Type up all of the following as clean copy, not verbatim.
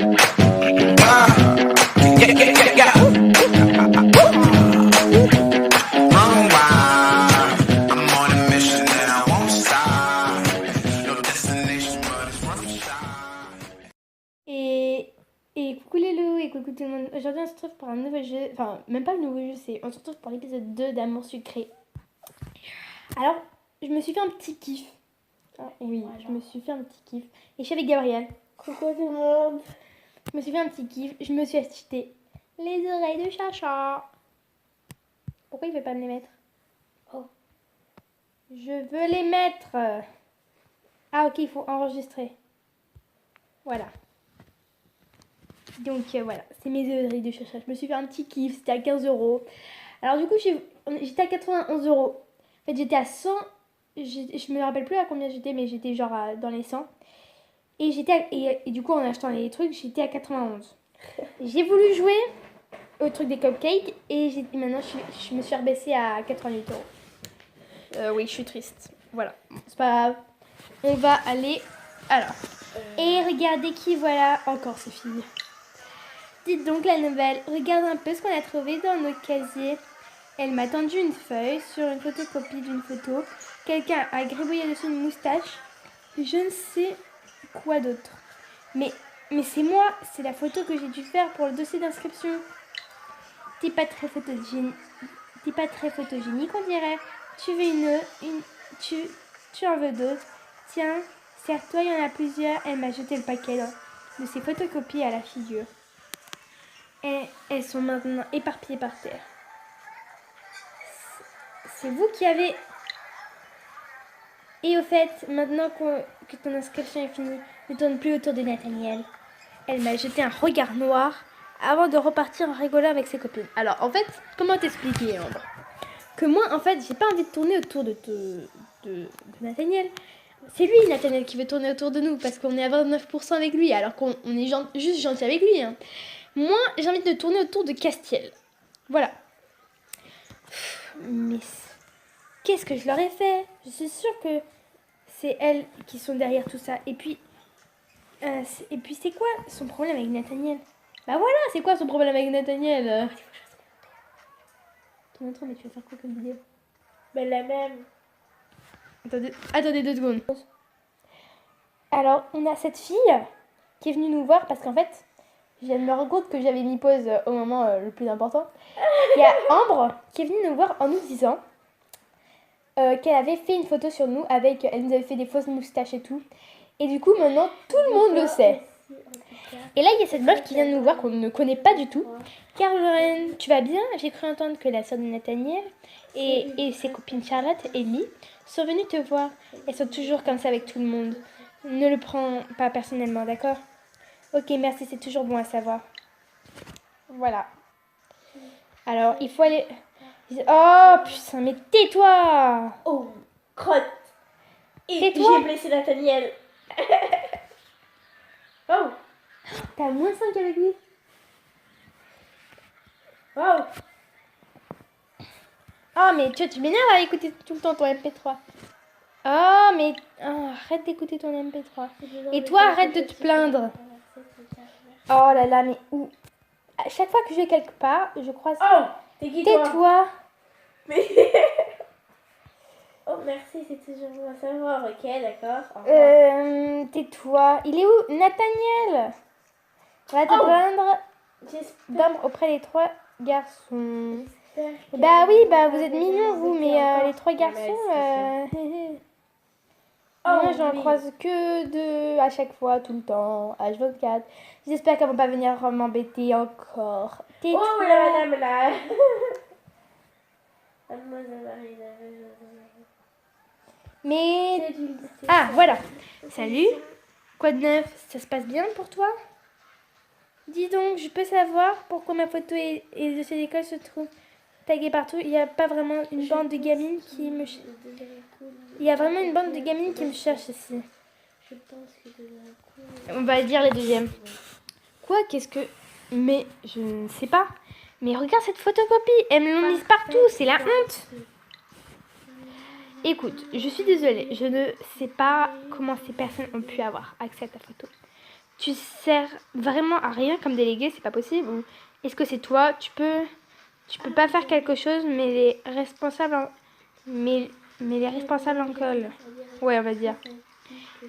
Et coucou les loups et coucou tout le monde. Aujourd'hui on se retrouve pour un nouveau jeu, enfin même pas le nouveau jeu, c'est on se retrouve pour l'épisode 2 d'Amour sucré. Alors je me suis fait un petit kiff. Ah, oui, voilà. Je me suis fait un petit kiff. Et je suis avec Gabriel. Coucou tout le monde. Je me suis fait un petit kiff, je me suis acheté les oreilles de Chacha. Pourquoi il veut pas me les mettre? Oh. Je veux les mettre. Ah ok, il faut enregistrer. Voilà. Donc voilà, c'est mes oreilles de Chacha. Je me suis fait un petit kiff, c'était à 15 €. Alors du coup, j'étais à 91 €. En fait, j'étais à 100. Je me rappelle plus à combien j'étais, mais j'étais genre dans les 100. Et du coup, en achetant les trucs, j'étais à 91. J'ai voulu jouer au truc des cupcakes et maintenant, je me suis rebaissée à 88 €. Oui, je suis triste. Voilà, c'est pas grave. On va aller... Alors, et regardez qui voilà encore ces filles. Dites donc la nouvelle, regarde un peu ce qu'on a trouvé dans nos casiers. Elle m'a tendu une feuille sur une photocopie d'une photo. Quelqu'un a gribouillé dessus une moustache. Je ne sais quoi d'autre. Mais c'est moi, c'est la photo que j'ai dû faire pour le dossier d'inscription. T'es pas très photogénique, on dirait. Tu veux tu en veux d'autres. Tiens, serre-toi, il y en a plusieurs. Elle m'a jeté le paquet de ces photocopies à la figure. Elles sont maintenant éparpillées par terre. C'est vous qui avez... Et au fait, maintenant que ton inscription est finie, ne tourne plus autour de Nathaniel. Elle m'a jeté un regard noir avant de repartir en rigolant avec ses copines. Alors, en fait, comment t'expliquer, Ambre? Que moi, en fait, j'ai pas envie de tourner autour de Nathaniel. C'est lui, Nathaniel, qui veut tourner autour de nous, parce qu'on est à 29% avec lui, alors qu'on est juste gentil avec lui. Hein. Moi, j'ai envie de tourner autour de Castiel. Voilà. Mais qu'est-ce que je leur ai fait? Je suis sûre que c'est elles qui sont derrière tout ça. Et puis c'est quoi son problème avec Nathaniel? Bah voilà, c'est quoi son problème avec Nathaniel? Ton intro, mais tu vas faire quoi comme vidéo? Ben la même. Attendez 2 secondes. Alors, on a cette fille qui est venue nous voir parce qu'en fait, je viens de me rendre compte que j'avais mis pause au moment le plus important. Il y a Ambre qui est venue nous voir en nous disant qu'elle avait fait une photo sur nous avec... Elle nous avait fait des fausses moustaches et tout. Et du coup, maintenant, tout le monde le sait. Et là, il y a cette meuf qui vient de nous voir qu'on ne connaît pas du tout. Caroline, tu vas bien? J'ai cru entendre que la sœur de Nathaniel et ses copines Charlotte et Lee sont venues te voir. Elles sont toujours comme ça avec tout le monde. Ne le prends pas personnellement, d'accord? Ok, merci, c'est toujours bon à savoir. Voilà. Alors, il faut aller... Oh, putain, mais tais-toi! Oh, crotte. Et Tais-toi. j'ai blessé Nathaniel. Oh. T'as moins 5 avec lui? Wow. Oh, mais tu m'énerves à écouter tout le temps ton MP3. Oh, mais arrête d'écouter ton MP3. Et toi, arrête de te plaindre. Oh là là, mais où? À chaque fois que je vais quelque part, je croise... Oh, t'es qui toi? Tais-toi. Mais... Oh, merci, c'est toujours bon à savoir. Ok, d'accord. Tais-toi. Il est où? Nathaniel. Va te plaindre d'Ambre auprès des 3 garçons. Bah oui, bah vous êtes mignons vous, mais les 3 garçons, moi j'en croise que 2 à chaque fois, tout le temps, H24. J'espère qu'elles vont pas venir m'embêter encore. Tais-toi. Oh la madame là. Mais... Ah, voilà. Salut. Quoi de neuf? Ça se passe bien pour toi? Dis donc, je peux savoir pourquoi ma photo et le dossier d'école se trouvent tagués partout? Il n'y a pas vraiment une bande de gamines qui me... Il y a vraiment une bande de gamines qui me cherchent ici. On va dire les deuxièmes. Quoi? Qu'est-ce que... Mais je ne sais pas. Mais regarde cette photocopie. Elles me l'ont mise partout. C'est la honte. Écoute, je suis désolée. Je ne sais pas comment ces personnes ont pu avoir accès à ta photo. tu sers vraiment à rien comme délégué, c'est pas possible. Ou est-ce que c'est toi? Tu peux pas faire quelque chose, mais les responsables en col. Ouais, on va dire.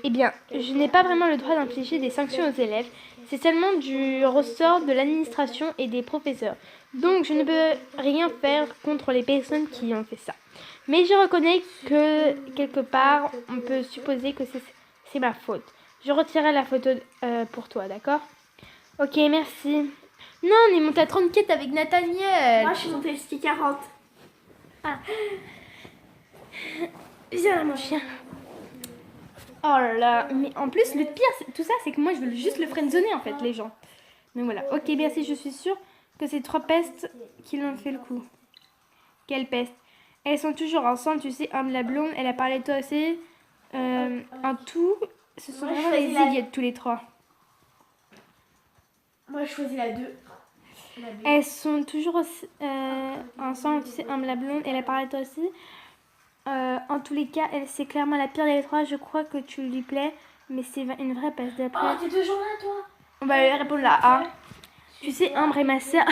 Eh bien, je n'ai pas vraiment le droit d'infliger des sanctions aux élèves. C'est seulement du ressort de l'administration et des professeurs. Donc, je ne peux rien faire contre les personnes qui ont fait ça. Mais je reconnais que, quelque part, on peut supposer que c'est ma faute. Je retirerai la photo pour toi, d'accord? Ok, merci. Non, on est monté à 34 avec Nathaniel. Moi, je suis montée jusqu'à 40. Ah. Viens là, mon chien. Oh là là, mais en plus, le pire, tout ça, c'est que moi, je veux juste le friendzoner, en fait, les gens. Donc voilà. Ok, merci, je suis sûre que c'est 3 pestes qui l'ont fait le coup. Quelle peste? Elles sont toujours ensemble, tu sais, Homme la blonde, elle a parlé de toi aussi. En tout, ce sont Moi, je vraiment des choisis la- idiots tous les 3. Moi, je choisis la 2. La B. Elles sont toujours ensemble, tu sais, Homme la blonde, elle a parlé de toi aussi. En tous les cas, c'est clairement la pire des 3. Je crois que tu lui plais, mais c'est une vraie peste d'après. Oh, t'es toujours là, toi? On va répondre là. A. Tu sais, Ambre est ma sœur.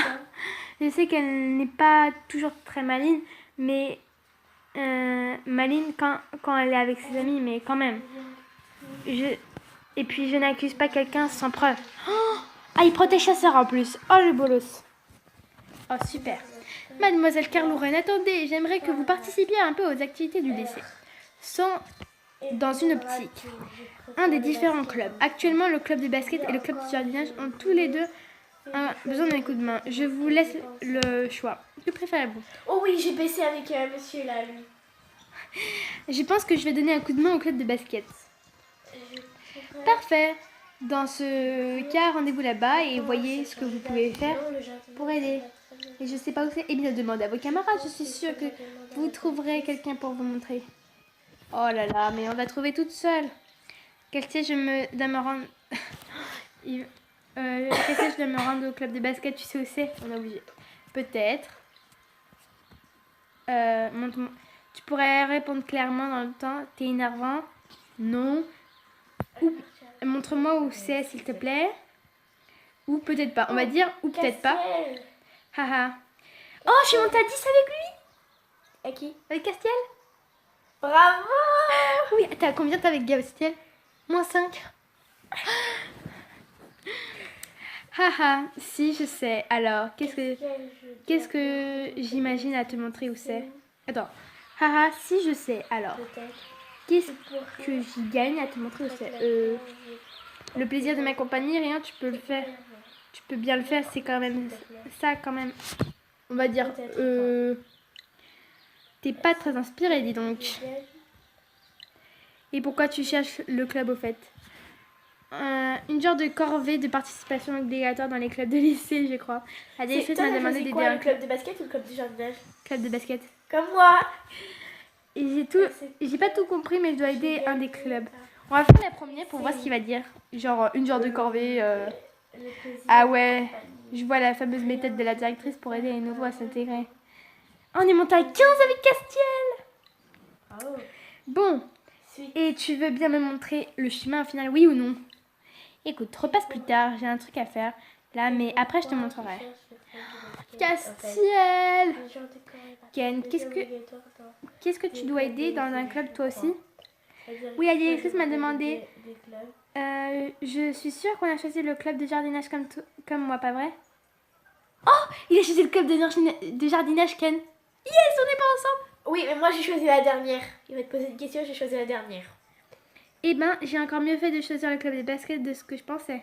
Je sais qu'elle n'est pas toujours très maligne, mais maligne quand elle est avec ses amis, mais quand même. Et puis je n'accuse pas quelqu'un sans preuve. Oh, ah, il protège sa sœur en plus. Oh, le bolos. Oh, super. Mademoiselle Carlouren, attendez, j'aimerais que vous participiez un peu aux activités du lycée. Dans une optique. Un des différents clubs. Actuellement, le club de basket et le club de jardinage ont tous les deux besoin d'un coup de main. Je vous laisse le choix. Que préférez-vous? Oh oui, j'ai baissé avec monsieur là, lui. Je pense que je vais donner un coup de main au club de basket. Parfait. Dans ce cas, rendez-vous là-bas et voyez ce que vous pouvez faire pour aider. Et je sais pas où c'est. Eh bien, demandez à vos camarades. Je suis sûre que vous trouverez quelqu'un pour vous montrer. Oh là là, mais on va trouver toute seule. Quelqu'un, je dois me rendre... Quelqu'un, je dois me rendre au club de basket. Tu sais où c'est? On est obligé. Peut-être. Montre-moi. Tu pourrais répondre clairement dans le temps. T'es énervant? Non. Montre-moi où c'est, s'il te plaît. Ou peut-être pas. On va dire ou peut-être pas. Haha. Oh, je suis montée à 10 avec lui. À qui? Avec Castiel? Bravo! Oui, t'as combien t'as avec Castiel? -5. Haha, si je sais. Alors, qu'est-ce que j'imagine à te montrer où c'est? Attends. Haha, si je sais. Alors, qu'est-ce que j'y gagne à te montrer où c'est? Le plaisir de m'accompagner, rien, tu peux le faire. Tu peux bien le faire, c'est quand même ça, quand même. On va dire, t'es pas très inspiré, dis donc. Et pourquoi tu cherches le club au fait? Une genre de corvée de participation obligatoire dans les clubs de lycée, je crois. La directrice m'a demandé d'aider un un club de basket ou le club de jardinage? club de basket. Comme moi. Et j'ai pas tout compris, mais je dois aider un des clubs. On va faire la première pour voir ce qu'il va dire. Genre, une genre de corvée. Ah ouais, je vois la fameuse méthode de la directrice pour aider les nouveaux à s'intégrer. On est monté à 15 avec Castiel. Bon, et tu veux bien me montrer le chemin au final, oui ou non? Écoute, repasse plus tard, j'ai un truc à faire là, mais après je te montrerai. Castiel! Ken, qu'est-ce que tu dois aider dans un club toi aussi? Oui, la directrice m'a demandé. Je suis sûre qu'on a choisi le club de jardinage comme moi, pas vrai? Oh, il a choisi le club de jardinage, Ken. Yes, on n'est pas ensemble. Oui, mais moi j'ai choisi la dernière. Il va te poser une question, j'ai choisi la dernière. Eh ben, j'ai encore mieux fait de choisir le club de basket de ce que je pensais.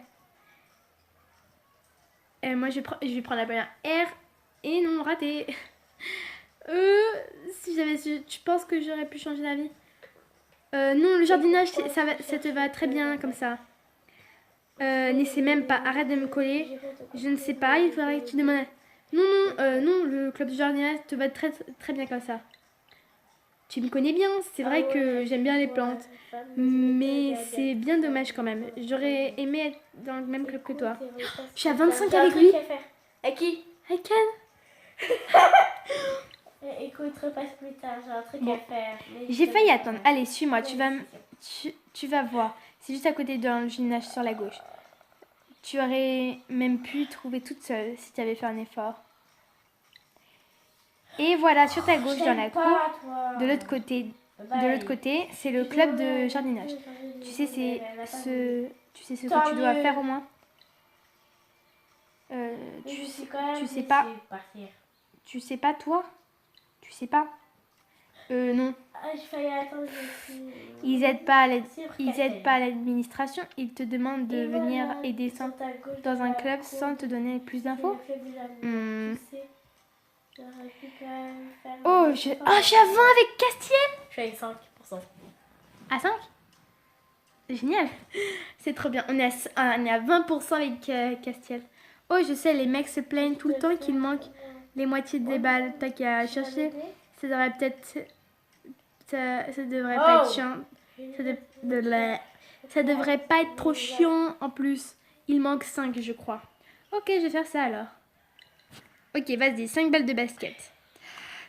Moi, je vais prendre la première R. Et non, raté. Si j'avais su, tu penses que j'aurais pu changer d'avis? Non, le jardinage, ça te va très bien comme ça. N'essaie même pas, arrête de me coller. Je ne sais pas, il faudrait que tu demandes. Non, le club de jardinage te va très, très bien comme ça. Tu me connais bien, c'est vrai que j'aime bien les plantes. Mais c'est bien dommage quand même. J'aurais aimé être dans le même club que toi. Je suis à 25 avec lui. À qui? Avec Ken. Écoute, repasse plus tard, j'ai un truc à faire. J'ai failli attendre. Allez, suis-moi, tu vas voir. C'est juste à côté d'un gymnase sur la gauche. tu aurais même pu trouver toute seule si tu avais fait un effort. Et voilà, sur ta gauche, dans la cour, de l'autre côté, c'est le club de jardinage. Tu sais, tu sais ce que tu dois faire au moins. Tu sais pas. Tu sais pas, toi? Tu sais pas? Non. Ils aident pas à l'administration. Ils te demandent de venir aider dans un club sans te donner plus d'infos. Oh, je suis à 20 avec Castiel. Je suis avec 5%. À 5? Génial. C'est trop bien. On est à 20% avec Castiel. Oh, je sais, les mecs se plaignent tout le temps qu'il manque les moitiés des balles. T'as qu'à chercher. Ça devrait peut-être... Ça devrait pas être chiant. Ça devrait pas être trop chiant en plus. Il manque 5, je crois. Ok, je vais faire ça alors. Ok, vas-y, 5 balles de basket.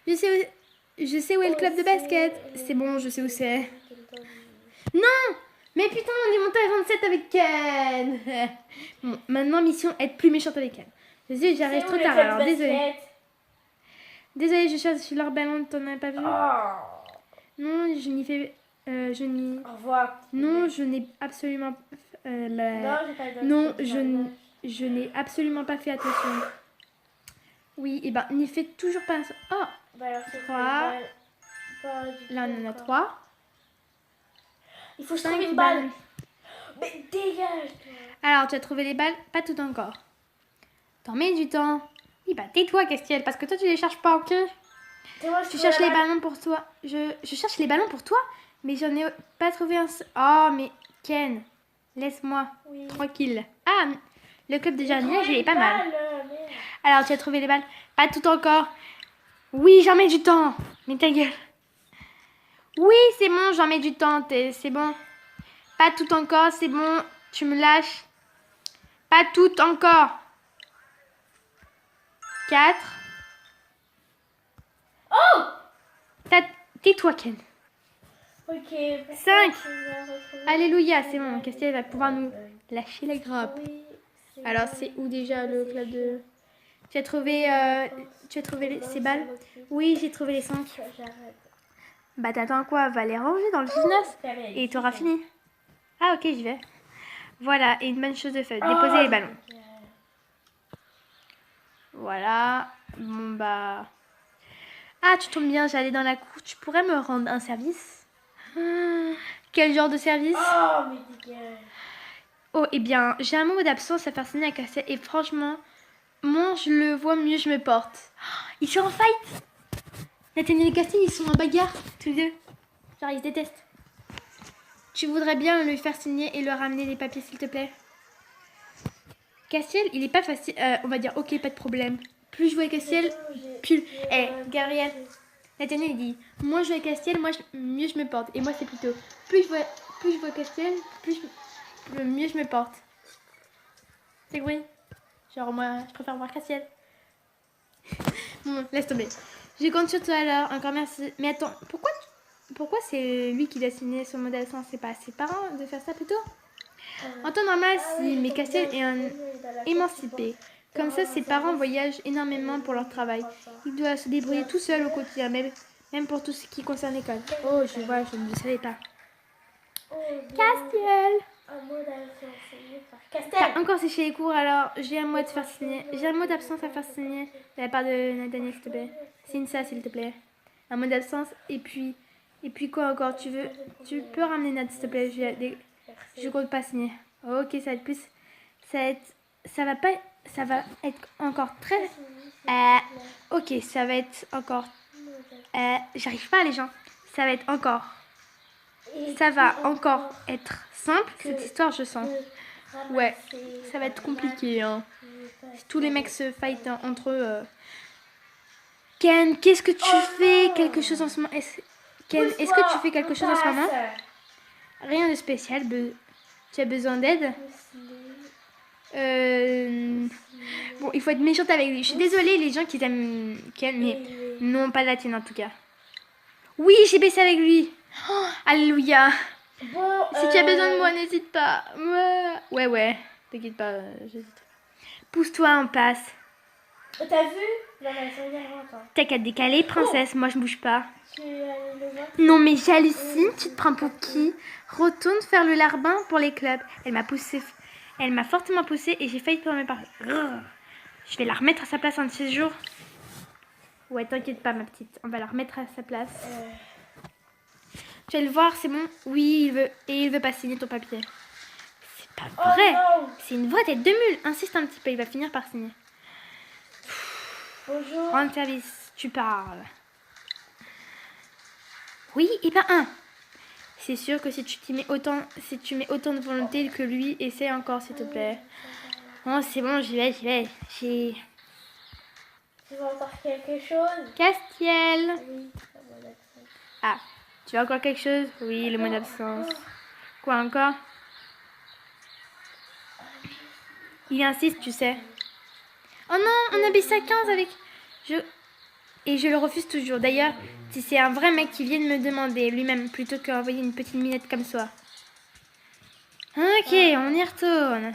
Je sais où est le club de basket. C'est bon, je sais où c'est. Non! Mais putain, on est monté à 27 avec Ken. Bon, maintenant, mission, être plus méchante avec Ken. Désolée, j'arrive trop tard, alors désolée. Désolée, je cherche leur ballon, t'en as pas vu? Non, je n'y fais... Au revoir. Non, je n'ai absolument... Non, je n'ai absolument pas fait attention. Oui, et ben, n'y fait toujours pas... Oh! Bah alors, 3. Là, on en a 3. Il faut que je trouve une balle. Mais dégage, toi. Alors, tu as trouvé les balles? Pas tout encore. T'en mets du temps. Oui, bah tais-toi, Castiel, parce que toi, tu les cherches pas, ok? Tu cherches les ballons pour toi. Je cherche les ballons pour toi, mais j'en ai pas trouvé un seul. Oh, mais Ken, laisse-moi tranquille. Ah, le club de jardinage, il est pas mal. Alors, tu as trouvé les balles? Pas tout encore. Oui, j'en mets du temps. Mais ta gueule. Oui, c'est bon, j'en mets du temps. C'est bon. Pas tout encore, c'est bon. Tu me lâches. Pas tout encore. 4. Oh! Tais-toi, Ken. Ok. 5. Alléluia, c'est bon. Castiel va pouvoir nous lâcher la grappe. Alors, c'est où déjà le club de... Tu as trouvé ces balles? Oui, j'ai trouvé les 5. Bah, t'attends quoi? Va les ranger dans le 19 et tu auras fini. Ah, ok, j'y vais. Voilà, et une bonne chose de faite. Déposer les ballons. Voilà. Bon, bah... Ah, tu tombes bien, j'allais dans la cour. Tu pourrais me rendre un service? Quel genre de service? Oh, mais dégage. Oh, eh bien, j'ai un mot d'absence à faire signer à Castiel. Et franchement, moins je le vois, mieux je me porte. Ils sont en fight. Nathaniel et Castiel, ils sont en bagarre, tous les deux. Genre, ils se détestent. Tu voudrais bien lui faire signer et lui ramener les papiers, s'il te plaît? Castiel, il est pas facile. On va dire, ok, pas de problème. Plus je vois Castiel, plus... Gabriel, Nathaniel, il dit, moins je vois Castiel, mieux je me porte. Et moi, c'est plutôt, plus je vois Castiel, mieux je me porte. C'est oui. Genre, moi, je préfère voir Castiel. Bon, laisse tomber. Je compte sur toi alors. Encore merci. Mais attends, pourquoi c'est lui qui doit signer son modèle sans? C'est pas à ses parents de faire ça plutôt? En temps normal, si mais Castiel est un émancipé. Comme ça, ses parents voyagent énormément pour leur travail. Il doit se débrouiller tout seul au quotidien, même pour tout ce qui concerne l'école. Oh, je vois, je ne le savais pas. Castiel! T'as encore séché les cours, alors j'ai un mot d'absence à faire signer de la part de Nathaniel, s'il te plaît. Signe ça, s'il te plaît. Un mot d'absence, et puis quoi encore? Tu peux ramener Nat, s'il te plaît. Je compte pas signer. Ok, ça va être plus... Ça va être encore très... ok, ça va être encore... j'arrive pas, les gens. Ça va encore être simple, cette histoire, je sens. Ouais, ça va être compliqué, hein. Si tous les mecs se fightent entre eux... Ken, qu'est-ce que tu fais? Quelque chose en ce moment? Ken, est-ce que tu fais quelque chose en ce moment? Rien de spécial. Tu as besoin d'aide? Bon, il faut être méchante avec lui. Je suis désolée, les gens qui aiment Ken, mais non, pas la tienne en tout cas. Oui, j'ai baissé avec lui. Oh, alléluia. Si tu as besoin de moi, n'hésite pas. Ouais. T'inquiète pas, j'hésite. Pousse-toi, on passe. T'as vu? Non, mais ça veut dire longtemps. T'as qu'à te décaler, princesse. Moi, je bouge pas. Tu allais le voir? Non, mais j'hallucine. Tu te prends pour qui? Retourne faire le larbin pour les clubs. Elle m'a poussé. Elle m'a fortement poussée et j'ai failli tomber par... Je vais la remettre à sa place en de ces jours. Ouais, t'inquiète pas, ma petite. On va la remettre à sa place. Tu vas le voir, c'est bon? Oui, il veut. Et il veut pas signer ton papier. C'est pas vrai. Non. C'est une vraie tête de mule. Insiste un petit peu, il va finir par signer. Bonjour. Rendre service, tu parles. Oui, et ben un. C'est sûr que si tu mets autant de volonté que lui, essaie encore, s'il te plaît. Oh, c'est bon, j'y vais. Tu veux encore quelque chose? Castiel. Oui. Ah, tu veux encore quelque chose? Oui, le mot d'absence. Quoi encore? Il insiste, tu sais. Oh non, on a baissé à 15 avec... Et je le refuse toujours. D'ailleurs, si c'est un vrai mec qui vient de me demander lui-même plutôt qu'envoyer une petite minette comme ça. Ok, on y retourne.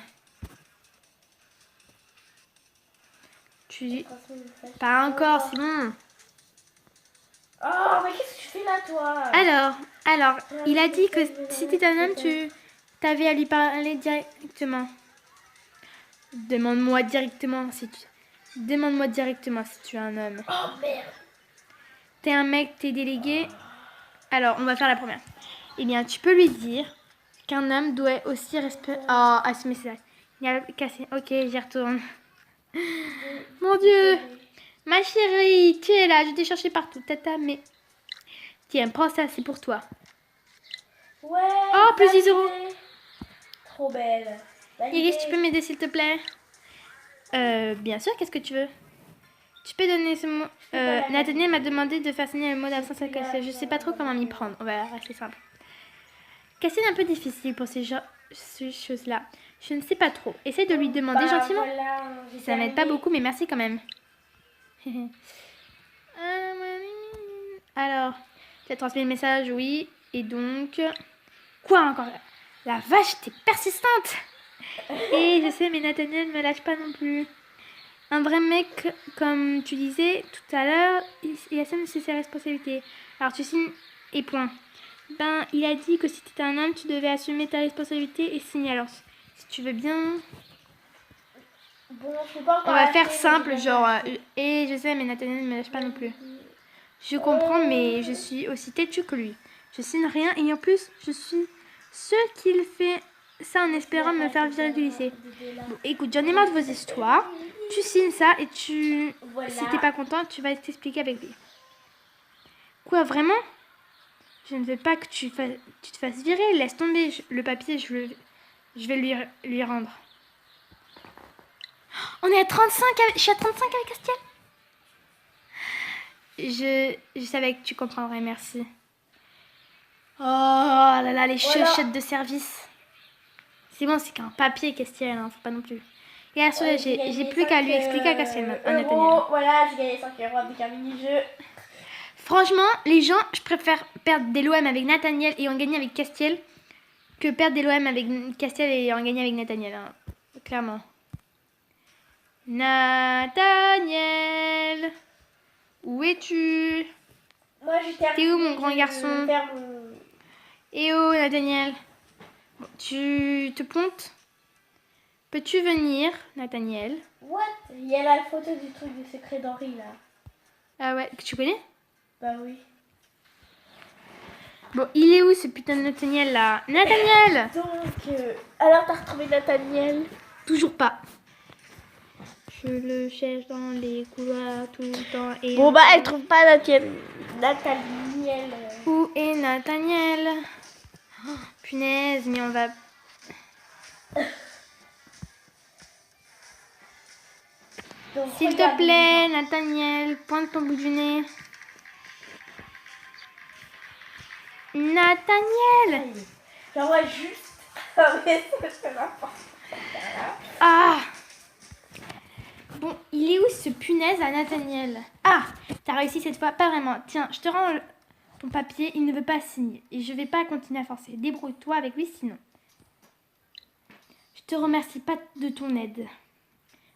Pas encore, c'est bon. Oh, mais qu'est-ce que tu fais là, toi? Alors, il a dit que si t'étais un homme, tu t'avais à lui parler directement. Demande-moi directement si tu es un homme. Oh, merde. T'es un mec, t'es délégué. Alors, on va faire la première. Eh bien, tu peux lui dire qu'un homme doit aussi assumer ses actes. Il a cassé. Ok, j'y retourne. Mon Dieu. Ma chérie, tu es là. Je t'ai cherché partout. Tata, mais... Tiens, prends ça, c'est pour toi. Ouais. Oh, plus 10 euros. Trop belle. Iris, tu peux m'aider, s'il te plaît? Bien sûr, qu'est-ce que tu veux? Tu peux donner ce mot. Nathaniel m'a demandé de faire signer le mot d'absence à Cassiel. Je sais pas trop comment m'y prendre. On va rester simple. Cassiel est un peu difficile pour ces choses-là. Je ne sais pas trop. Essaye de lui demander gentiment. Voilà, Ça m'aide pas beaucoup, mais merci quand même. Alors, tu as transmis le message, oui. Et donc... Quoi encore? La vache, t'es persistante! Et je sais, mais Nathaniel ne me lâche pas non plus. Un vrai mec, comme tu disais tout à l'heure, il assume ses responsabilités. Alors tu signes et point. Ben, il a dit que si tu étais un homme, tu devais assumer ta responsabilité et signer. Alors, si tu veux bien... Bon, je peux pas On va faire simple, genre... et je sais, mais Nathaniel ne me lâche pas non plus. Je comprends, mais je suis aussi têtue que lui. Je signe rien et en plus, je suis sûre qu'il fait ça en espérant me faire virer du lycée. Bon, écoute, j'en ai marre de vos histoires. Tu signes ça et si t'es pas content, tu vas t'expliquer avec lui. Quoi, vraiment? Je ne veux pas que tu te fasses virer. Laisse tomber le papier, je vais lui rendre. On est à 35, je suis à 35 avec Castiel. Je savais que tu comprendrais, merci. Oh là là, les chuchettes de service. C'est bon, c'est qu'un papier, Castiel, hein, faut pas non plus. Et à ce j'ai plus qu'à lui expliquer à Castiel, à Nathaniel. Voilà, j'ai gagné 5 euros avec un mini-jeu. Franchement, les gens, je préfère perdre des LOM avec Nathaniel et en gagner avec Castiel que perdre des LOM avec Castiel et en gagner avec Nathaniel. Hein. Clairement. Nathaniel, où es-tu? Moi, T'es où, mon grand garçon? Eh oh, Nathaniel. Bon, tu te pontes? Peux-tu venir, Nathaniel? What? Il y a la photo du truc du secret d'Henri, là. Ah ouais, que tu connais? Bah oui. Bon, il est où ce putain de Nathaniel là? Nathaniel! Donc, alors t'as retrouvé Nathaniel? Toujours pas. Je le cherche dans les couloirs tout le temps. Et bon, bah, elle trouve pas Nathaniel. Où est Nathaniel? Oh, punaise, mais on va... S'il te plaît, Nathaniel, pointe ton bout du nez. Nathaniel! J'en vois juste. Ah! Bon, il est où ce punaise à Nathaniel? Ah! T'as réussi cette fois? Pas vraiment. Tiens, je te rends ton papier. Il ne veut pas signer. Et je vais pas continuer à forcer. Débrouille-toi avec lui sinon. Je te remercie pas de ton aide.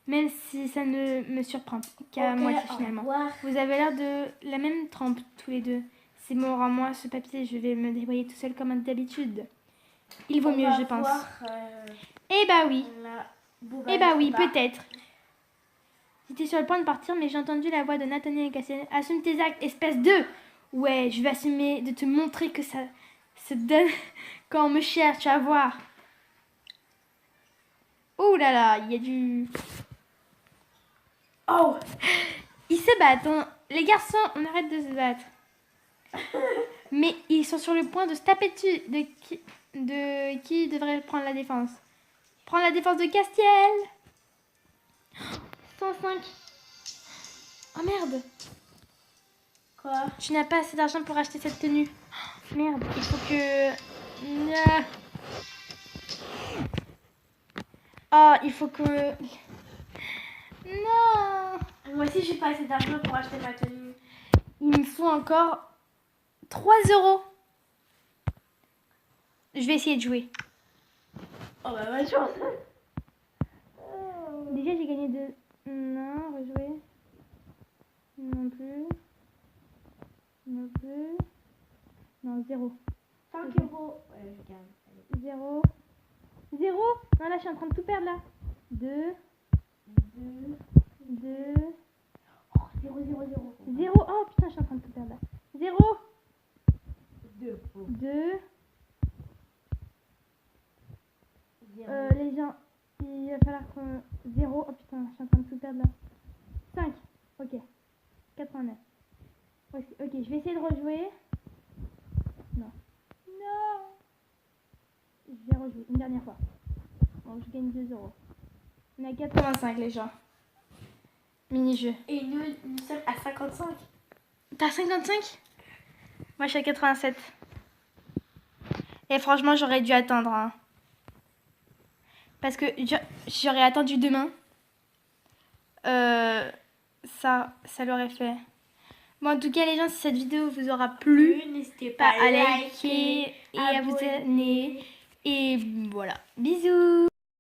Même si ça ne me surprend qu'à moitié finalement. Vous avez l'air de la même trempe tous les deux. C'est bon, rends-moi ce papier, je vais me débrouiller tout seul comme d'habitude. Il vaut mieux, je pense. Eh bah oui. Eh bah oui, peut-être. J'étais sur le point de partir, mais j'ai entendu la voix de Nathaniel Cassiel. Assume tes actes, espèce de... Ouais, je vais assumer de te montrer que ça se donne quand on me cherche, tu vas voir. Oh là là, il y a du... Oh, ils se battent. Les garçons, on arrête de se battre. Mais ils sont sur le point de se taper dessus. De qui devrait prendre la défense? Prendre la défense de Castiel. 105. Oh merde. Quoi? Tu n'as pas assez d'argent pour acheter cette tenue. Oh, merde, il faut que... Oh, il faut que... Non. Moi aussi, j'ai pas assez d'argent pour acheter ma tenue. Il me faut encore 3 euros. Je vais essayer de jouer. Oh bah, bonne chance. Déjà, j'ai gagné 2. Non, rejouer. Non plus. Non plus. Non, 0. 5 euros. Ouais, je gagne. 0. 0. Non, là, je suis en train de tout perdre, là. 2. 2. Oh, 0, 0, 0. 0. Oh, putain, je suis en train de tout perdre, là. 0. 2. 2. Les gens, il va falloir qu'on... 0. Oh, putain, je suis en train de tout perdre, là. 5. Ok. 89. Ok, je vais essayer de rejouer. Non. Non. Je vais rejouer une dernière fois. Bon, je gagne 2 euros. On est à 85, les gens. Mini-jeu. Et nous sommes à 55. T'as 55? Moi, je suis à 87. Et franchement, j'aurais dû attendre. Hein. Parce que j'aurais attendu demain. Ça l'aurait fait. Bon, en tout cas, les gens, si cette vidéo vous aura plu, n'hésitez pas à liker et à vous abonner. Et voilà. Bisous!